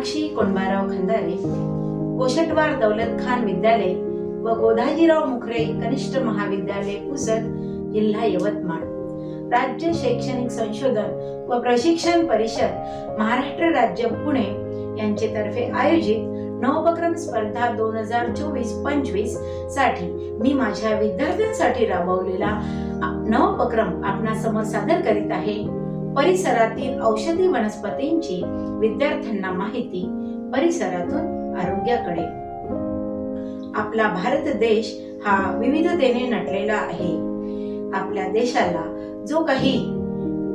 मीनाक्षी कोंडबाराव खंदारे, कोशटवार दौलत खान विद्यालय व गोधाजीराव मुखरे कनिष्ठ महाविद्यालय पुसद, जिल्हा यवतमाळ, राज्य शैक्षणिक संशोधन व प्रशिक्षण परिषद महाराष्ट्र राज्य पुणे यांचे तर्फे आयोजित नवोपक्रम स्पर्धा 2024-25 साठी मी माझ्या विद्यार्थ्यांसाठी राबवलेला नवोपक्रम आपणासमोर सादर करीत आहे. परिसरातील औषधी वनस्पतींची विद्यार्थ्यांना माहिती, परिसरातून आरोग्याकडे. आपला भारत देश हा विविधतेने नटलेला आहे. आपल्या देशाला जो काही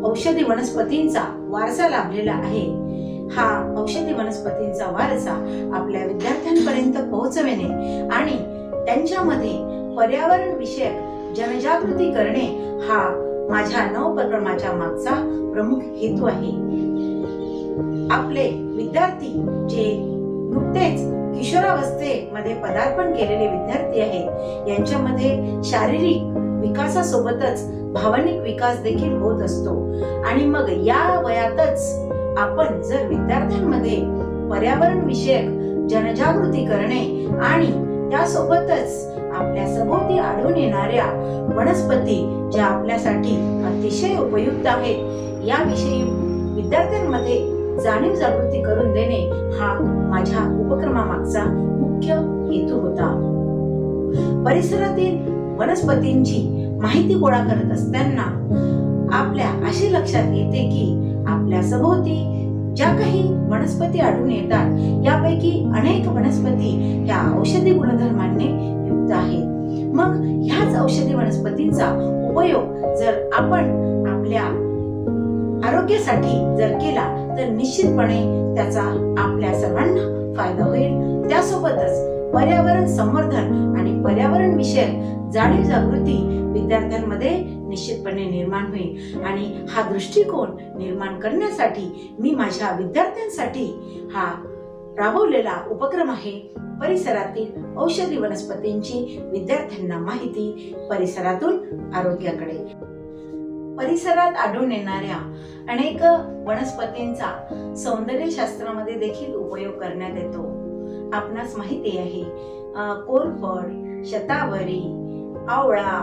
औषधी वनस्पतींचा वारसा लाभलेला आहे, हा औषधी वनस्पतींचा वारसा आपल्या विद्यार्थ्यांपर्यंत पोहोचविणे आणि त्यांच्यामध्ये पर्यावरण विषयक जनजागृती करणे हा माझ्या नवोपक्रमाच्या मागचा प्रमुख हेतू आहे. आपले विद्यार्थी जे नुकतेच किशोरावस्थेमध्ये पदार्पण केलेले विद्यार्थी आहेत, यांच्यामध्ये शारीरिक विकासासोबतच भावनिक विकास देखील होत असतो आणि मग या वयातच आपण जर विद्यार्थ्यांमध्ये पर्यावरण विषयक जनजागृती करणे आणि त्यासोबतच आपल्या सभोवती आढळून येणाऱ्या वनस्पती ज्या आपल्यासाठी अतिशय उपयुक्त आहेत, याविषयी विद्यार्थ्यांमध्ये जाणीव जागृती करून देणे हा माझ्या उपक्रमामागचा मुख्य हेतू होता. परिसरातील वनस्पतींची माहिती गोळा करत असताना आपल्या असे लक्षात येते की आपल्या सभोवती ज्या काही वनस्पती आढळून येतात, यापैकी अनेक वनस्पती ह्या औषधी गुणधर्मांनी युक्त आहेत. मग ह्याच औषधी वनस्पतींचा उपयोग जर आपण आपल्या आरोग्यासाठी जर केला तर निश्चितपणे त्याचा आपल्या सर्वांना फायदा होईल. त्यासोबतच पर्यावरण संवर्धन आणि पर्यावरण विषयक जाणीव जागृती विद्यार्थ्यांमध्ये निश्चितपणे निर्माण होईल आणि हा दृष्टिकोन निर्माण करण्यासाठी मी माझ्या विद्यार्थ्यांसाठी हा राबवलेला उपक्रम आहे. परिसरातील औषधी वनस्पतींची विद्यार्थ्यांना माहिती, परिसरातून आरोग्याकडे. परिसरात आढळून येणाऱ्या अनेक वनस्पतींचा सौंदर्य शास्त्रामध्ये देखील उपयोग करण्यात येतो. आपणास माहिती आहे, कोरफड, शतावरी, आवळा,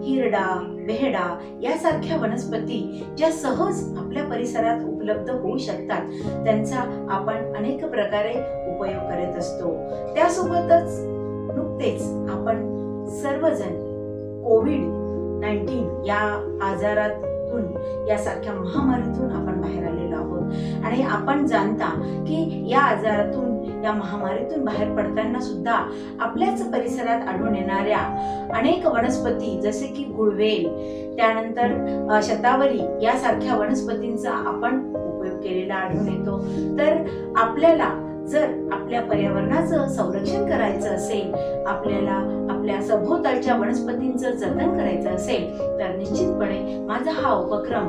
हिरडा, बेहडा यासारख्या वनस्पती ज्या सहज आपल्या परिसरात उपलब्ध होऊ शकतात, त्यांचा आपण अनेक प्रकारे उपयोग करत असतो. त्यासोबतच नुकतेच आपण सर्वजण कोविड-19 या आजारातून, यासारख्या महामारीतून आपण बाहेर आलेलो आहोत आणि आपण जाणता की या आजारातून, या महामारीतून बाहेर पडताना सुद्धा आपल्याच परिसरात आढळून येणाऱ्या अनेक वनस्पती जसे की गुळवेल, त्यानंतर शतावरी यासारख्या वनस्पतींचा आपण उपयोग केलेला आढळून येतो. तर आपल्याला जर आपल्या पर्यावरणाचं संरक्षण करायचं असेल, आपल्याला आपल्या सभोवतालच्या वनस्पतींचं जतन करायचं असेल, तर निश्चितपणे माझा हा उपक्रम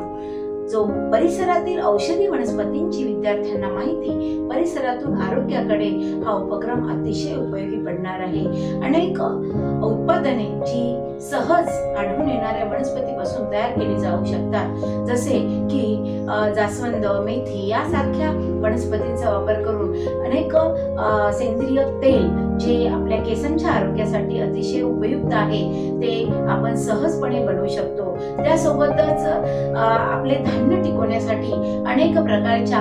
जो परिसरातील औषधी वनस्पतींची विद्यार्थ्यांना माहिती, परिसरातून आरोग्याकडे हा उपक्रम अतिशय उपयोगी पडणार आहे. अनेक उत्पादने जी सहज आढळून येणाऱ्या वनस्पतीपासून तयार केली जाऊ शकतात, जसे की जास्वंद, मेथी यासारख्या वनस्पतींचा वापर करून अनेक सेंद्रिय तेल जे आपल्या केसांच्या आरोग्यासाठी अतिशय उपयुक्त आहे, ते आपण सहजपणे बनवू शकतो. त्यासोबतच आपले धान्य टिकवण्यासाठी अनेक प्रकारच्या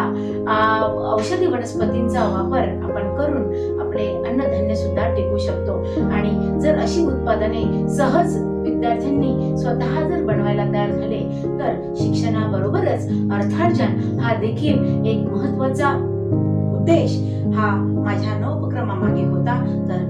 औषधी वनस्पतींचा वापर आपण करून आपले अन्नधान्य सुद्धा टिकवू शकतो. आणि जर अशी उत्पादने सहज विद्यार्थ्यांनी स्वतः जर बनवायला तयार झाले, तर शिक्षणाबरोबरच अर्थार्जन हा देखील एक महत्त्वाचा उद्देश हा माझ्या नवोपक्रमामागे होता. तर